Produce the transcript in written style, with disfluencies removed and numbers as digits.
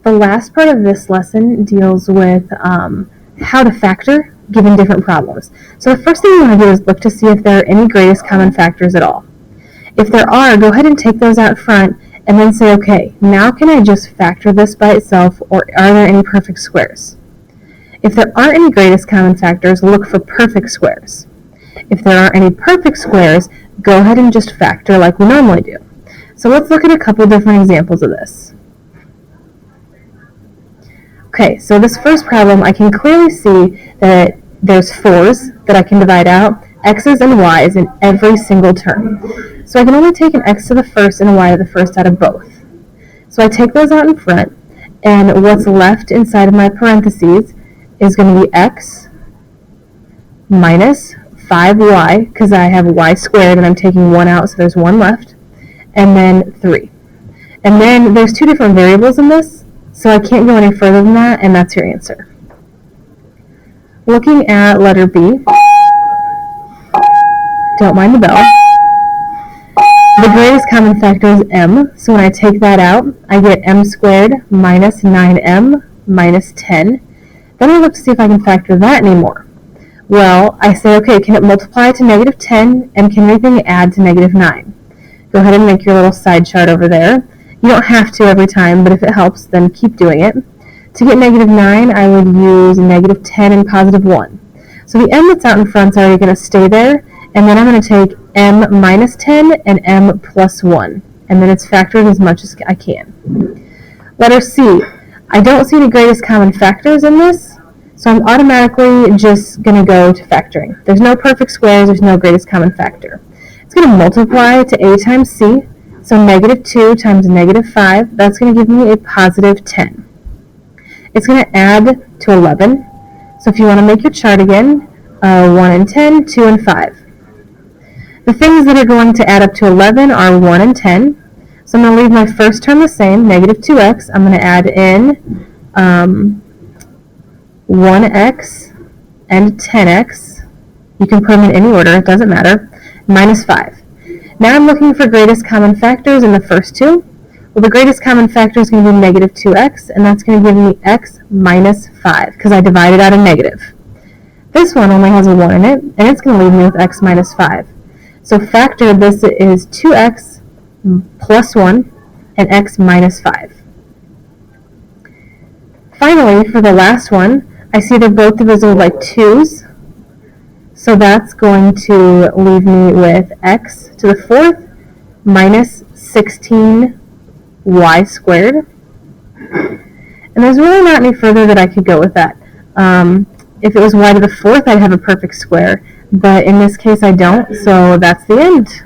The last part of this lesson deals with how to factor given different problems. So the first thing you want to do is look to see if there are any greatest common factors at all. If there are, go ahead and take those out front and then say, okay, now can I just factor this by itself, or are there any perfect squares? If there aren't any greatest common factors, look for perfect squares. If there aren't any perfect squares, go ahead and just factor like we normally do. So let's look at a couple different examples of this. Okay, so this first problem, I can clearly see that there's 4s that I can divide out, x's and y's in every single term. So I can only take an x to the first and a y to the first out of both. So I take those out in front, and what's left inside of my parentheses is going to be x minus 5y, because I have y squared and I'm taking 1 out, so there's 1 left, and then 3. And then there's 2 different variables in this, so I can't go any further than that, and that's your answer. Looking at letter B, don't mind the bell. The greatest common factor is m, so when I take that out, I get m squared minus 9m minus 10. Then I look to see if I can factor that anymore. Well, I say, okay, can it multiply to negative 10, and can anything add to negative 9? Go ahead and make your little side chart over there. You don't have to every time, but if it helps, then keep doing it. To get negative 9, I would use negative 10 and positive 1. So the m that's out in front is already going to stay there, and then I'm going to take m minus 10 and m plus 1, and then it's factored as much as I can. Letter C. I don't see any greatest common factors in this, so I'm automatically just going to go to factoring. There's no perfect squares, there's no greatest common factor. It's going to multiply to a times c, so negative 2 times negative 5, that's going to give me a positive 10. It's going to add to 11, so if you want to make your chart again, 1 and 10, 2 and 5. The things that are going to add up to 11 are 1 and 10, so I'm going to leave my first term the same, negative 2x. I'm going to add in 1x and 10x. You can put them in any order, it doesn't matter, minus 5. Now I'm looking for greatest common factors in the first two. Well, the greatest common factor is going to be negative 2x, and that's going to give me x minus 5, because I divided out a negative. This one only has a 1 in it, and it's going to leave me with x minus 5. So factor this is 2x plus 1 and x minus 5. Finally, for the last one, I see they're both divisible by 2's, so that's going to leave me with x to the 4th minus 16y squared. And there's really not any further that I could go with that. If it was y to the 4th, I'd have a perfect square, but in this case I don't, so that's the end.